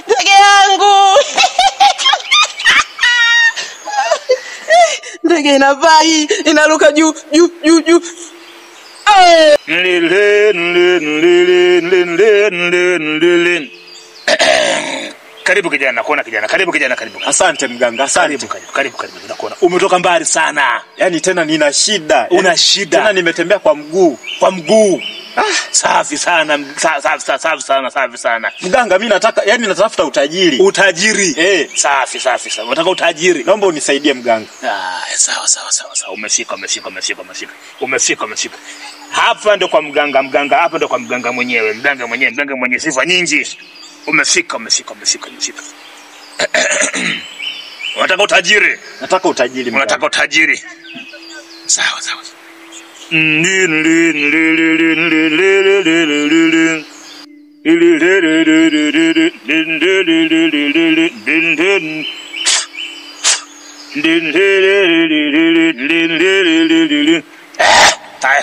Ndege yangu. Ndege inavaa hii, inaruka juu. Karibu kijana, nakuona kijana. Karibu kijana, karibu. Asante mganga, asante. Karibu. Nakuona. Umetoka mbali sana. Yaani tena nina shida. Una shida. Tena nimetembea kwa mguu. Kwa mguu. Safi sana. Safi sana. Mganga mimi natafuta utajiri. Utajiri. Safi. Unataka utajiri. Naomba unisaidie mganga. Sawa. Umefika. Hapa ndo kwa mganga hapa ndo kwa mganga mwenyewe. Mganga mwenye sifa nyingi. Umefika. Unataka utajiri? Nataka utajiri mganga. Unataka utajiri. Sawa.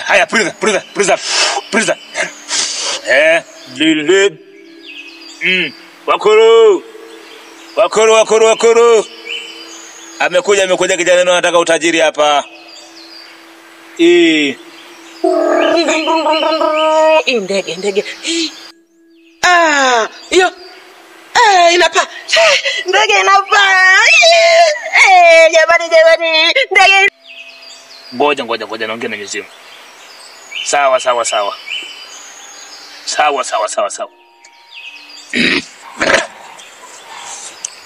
Haya, prison. Wakuru. Amekuja kijana anataka utajiri hapa. Ndege. Hiyo. Inapaa. Ndege inapaa. Jamani. Ndege. Ngoja naongea na mizimu. Sawa.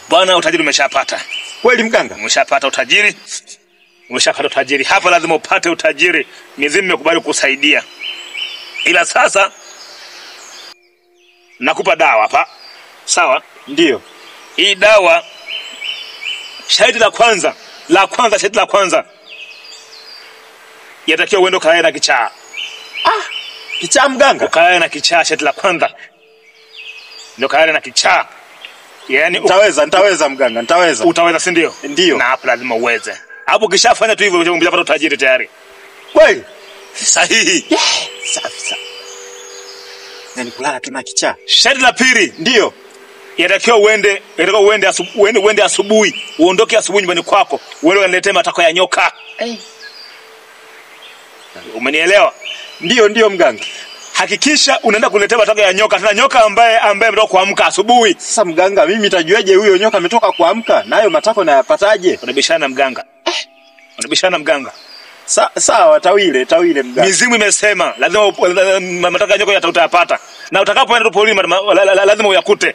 Bwana, utajiri umeshapata. Kweli mganga? Umeshapata utajiri. Hapa lazima upate utajiri. Mizimu imekubali kusaidia. Ila sasa nakupa dawa hapa. Sawa? Ndio. Hii dawa sharti la kwanza. Yatakiwa uende kae na kichaa. Kichaa mganga? Kae na kichaa, sharti la kwanza. Ndio kae na kichaa. Yaani nitaweza mganga, nitaweza. Utaweza, si ndio? Ndio. Na hapo lazima uweze. Hapo kishafanya tu hivyo umeshapata utajiri tayari. Kweli? Sahihi. Safi. Nani kulala tu na kichaa? Sharti la pili. Ndio. Yatakiwa uende asubuhi. Uondoke asubuhi nyumbani kwako. Uende uniletee matako ya nyoka. Umenielewa? Ndio mganga. Hakikisha unaenda kuletea matako ya nyoka. Tena nyoka ambaye ametoka kuamka asubuhi. Sasa mganga, mimi nitajuaje huyo nyoka ametoka kuamka? Nayo matako nayapataje? Unabishana mganga. Sawa, tawile mganga. Mizimu imesema lazima matako ya nyoka utayapata. Na utakapoenda porini lazima uyakute.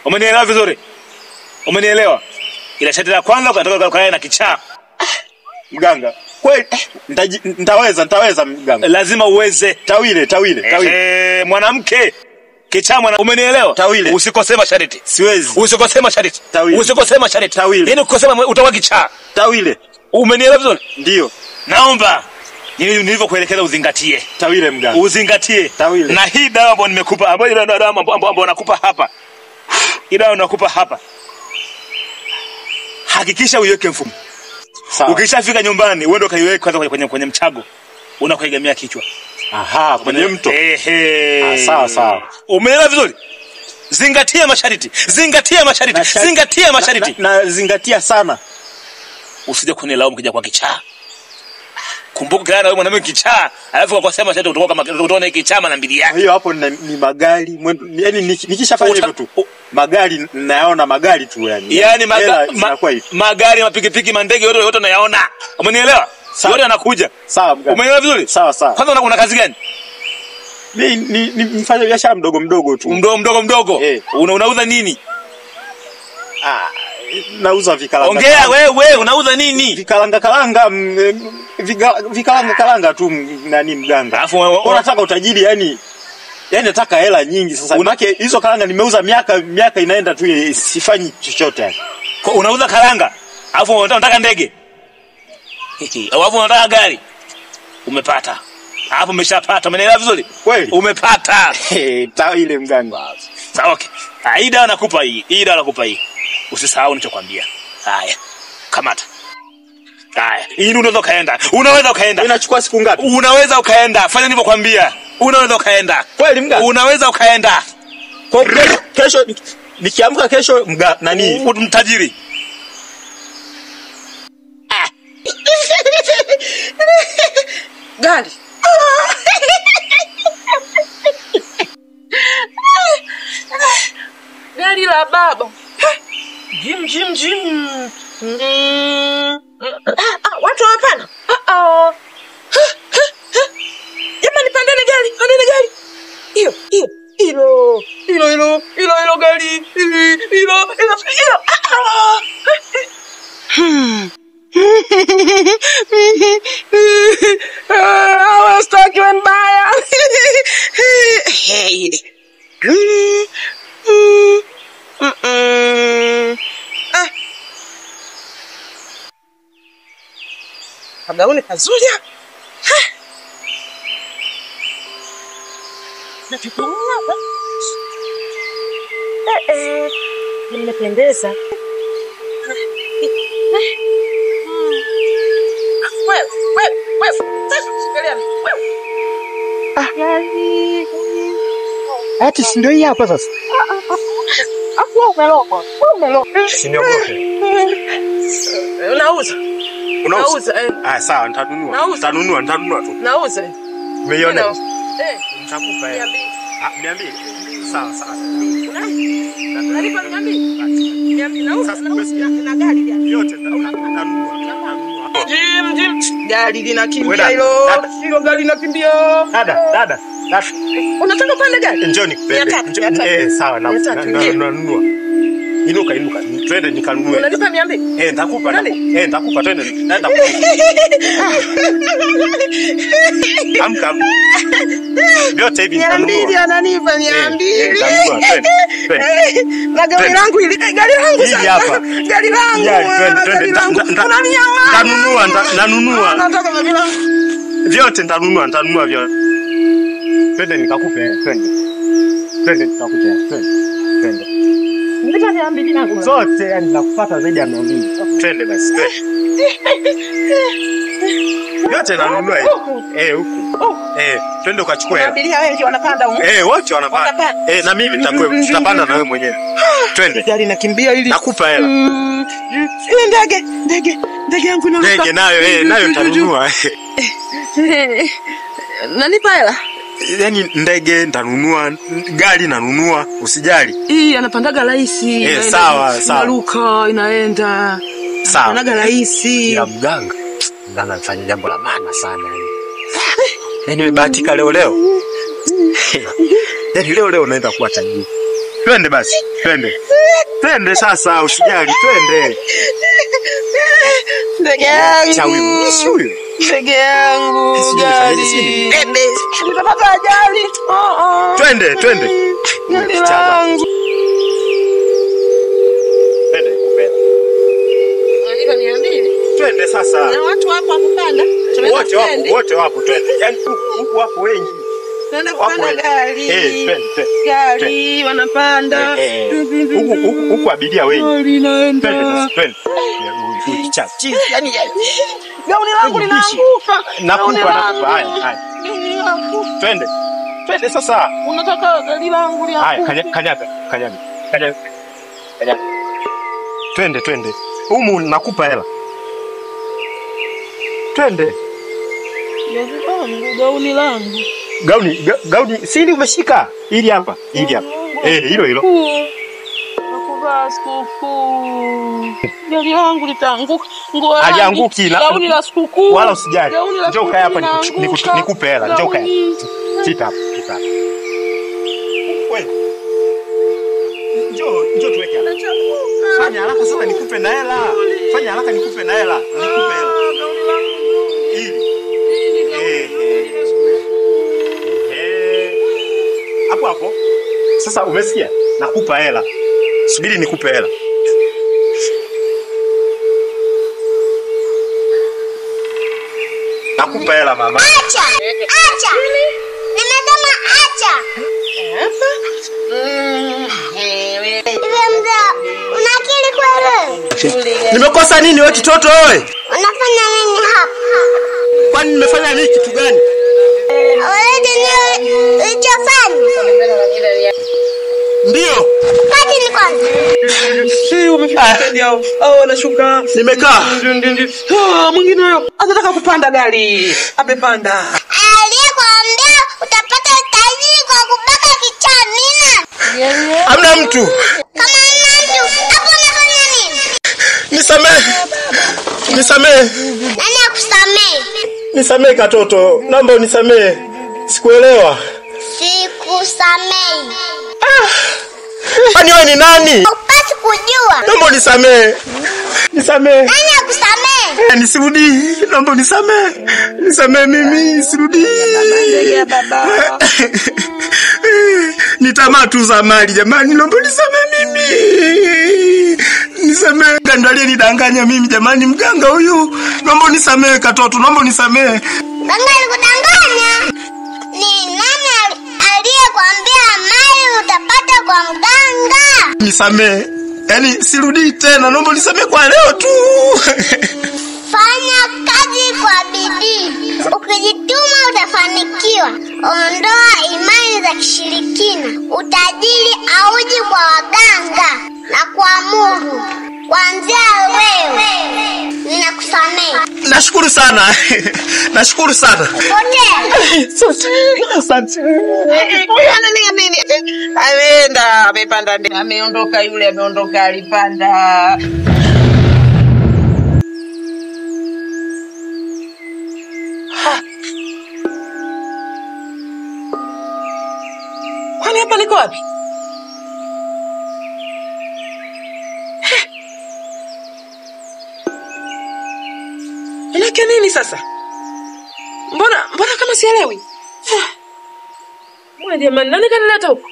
Umenielewa vizuri? Ila sharti la kwanza unataka kae na kichaa. Mganga, kweli nitaweza mganga. Lazima uweze. Tawile. Mwanamke kichaa umenielewa? Tawile. Usikosee masharti. Siwezi. Usikosee masharti. Tawile. Yaani ukosema utakuwa kichaa. Tawile. Umenielewa vizuri? Ndio. Naomba nilivyokuelekeza uzingatie. Tawile mganga. Uzingatie. Tawile. Na hii dawa ambayo nimekupa, ambayo nakupa hapa. Hii dawa nakupa hapa. Hakikisha uiweke mfumo. Sawa. Ukishafika nyumbani, uende kaiweke kwanza kwenye mchago. Unakoegemea kichwa. Kwenye mto. Sawa. Umeelewa vizuri? Zingatia masharti. Na zingatia sana. Usije kunilaumu kija kwa kichaa. Kumbuka kana wewe mwanamke kichaa, alafu kwa kusema sasa utaona kichaa na mbili yake. Hiyo hapo ni magari, yani nikishafanya hivyo tu. Magari nayaona magari tu yani. Yaani magari, mapikipiki, mandege yote nayaona. Umenielewa? Yote yanakuja. Sawa mganga. Umeelewa vizuri? Sawa. Kwanza una kazi gani? Ni mfanya biashara mdogo tu. Mdogo. Unauza nini? Nauza vikalanga. Ongea wewe, unauza nini? Vikalanga tu nani mganga. Alafu unataka utajiri yani nataka hela nyingi sasa. Unake hizo kalanga nimeuza miaka inaenda tu sifanyi chochote yani. Unauza kalanga? Alafu unataka ndege? Alafu unataka gari? Umepata. Hapo umeshapata. Umeelewa vizuri? Kweli? Umepata. Tawile mganga. Sawa, okay. Hii dawa nakupa hii. Usisahau nilichokuambia. Haya. Kamata. Haya. Hii unaweza ukaenda. Inachukua siku ngapi? Unaweza ukaenda. Fanya nilivyokuambia. Unaweza ukaenda. Kweli mganga? Unaweza ukaenda. Kwa kesho nikiamka kesho nani mtajiri. Gari. Gari la baba. Jim. Watu hapana. Jamani pandeni gari. Hilo gari. Hilo. Staki mbaya. Hey. Kagauni kazuri hapa. Nafikiria nimependeza. Ati si ndio hii hapa sasa? Umelopa. Siniogope. Unauza. Sawa nitanunua tu. Nauza. Umeiona? Nitakupa 200. Sawa. Nalipa 200. Nauza na gari yote nitanunua. Jim. Gari linakimbia hilo. Hilo gari linakimbia. Dada. Unataka pande gani? Njoo nikupende. Sawa nanunua. Inuka. Twende nikanunue. Unalipa 200? Nitakupa. Twende. Naenda. Amka. Vyote hivi nitanunua. 200 ananipa 200. Nitanunua. Twende. Na gari langu hili. Gari langu sasa. Hapa. Gari langu. Twende. Nanunua. Nataka gari langu. Vyote nitanunua vyote. Twende nikakupe. Twende nikakupe. Twende. Nilipa 200 nangu. Zote yani nakupata zaidi ya 200. Twende basi. Yote nanunua hivi. Huku. Twende ukachukue hela. Abiria wengi wanapanda huko. Wote wanapanda. Na mimi nitapanda na wewe mwenyewe. Twende. Gari nakimbia ili nakupa hela. Ndege yangu inaruka. Ndege nayo nitanunua. Nanipa hela? Yaani ndege nitanunua, gari nanunua, usijali. Hii anapandaga rahisi. Sawa. Inaruka, inaenda. Sawa. Anaga rahisi. Ya mganga anafanya jambo la maana sana. Yaani nimebahatika leo. Yaani leo naenda kuwa tajiri. Twende basi, twende sasa, usijali, twende. Ndege yangu. Chawi mwishi huyo. Ndege yangu. Gari. Nitapata ajali. Twende. Gari langu. Twende kupenda. Unalipa 200? Twende sasa. Na watu hapo kupanda. Wote wapo, twende. Yaani huku wapo wengi. Twende kupanda gari. Twende. Gari wanapanda. Huku abiria wengi. Twende. Yaani gauni langu linaanguka. Nakupa. Haya. Twende sasa. Unataka gari langu lianguke. Haya, kanyaga. Twende. Humu nakupa hela. Twende. Gauni langu. Gauni, sili umeshika? Hili hapa. Hilo. Nakuvaa sikukuu. Gari langu litaanguka. Alianguki na gauni la sikukuu. Wala usijali. Njoo kaa hapa nikupe hela. Njoo kaa. Sit hapa. Wewe. Njoo tuweke hapa. Fanya haraka sana nikupe na hela. Nikupe hela. Hili. Hapo. Sasa umesikia? Nakupa hela. Subiri nikupe hela. Nakupa hela mama. Acha. Nimesema acha. Hivi mzee, una akili kweli? Nimekosa nini wewe kitoto wewe? Unafanya nini hapa? Kwani nimefanya nini kitu gani? Wewe ndio ulichofanya. Ndio. Kati ni kwanza. Umefika au anashuka. Nimekaa. Mwingine huyo anataka kupanda gari. Amepanda. Aliyekwambia utapata utajiri kwa kubaka kichamina. Hamna mtu. Kama hamna mtu, hapo unafanya nini? Nisamee. Nani akusamee? Nisamee katoto. Naomba unisamee. Sikuelewa. Sikusamei. Kwani wewe ni nani? Upasi kujua. Naomba unisamee. Nisamee. Nani akusamee? Nisirudi. Naomba unisamee. Nisamee mimi, sirudi. Baba. Ni tamaa tu za mali jamani, naomba nisamee mimi. Nisamee, ndo aliyenidanganya mimi jamani, mganga huyu. Naomba nisamee katoto, naomba nisamee. Mganga alikudanganya? Ni nani aliyekwambia mali utapata kwa mganga? Nisamee. Yaani sirudi tena, naomba nisamee kwa leo tu. Fanya kazi kwa bidii. Ukijituma utafanikiwa. Ondoa imani za kishirikina. Utajiri auji kwa waganga na kwa Mungu. Kuanzia leo ninakusamehe. Nashukuru sana. Nashukuru sana. Potea. Asante. Nini? Ameenda, amepanda ndege. Ameondoka yule, ameondoka alipanda. Kwani hapa niko wapi? Inake nini sasa? Mbona kama sielewi? Mbona jamani, nani kanileta huko?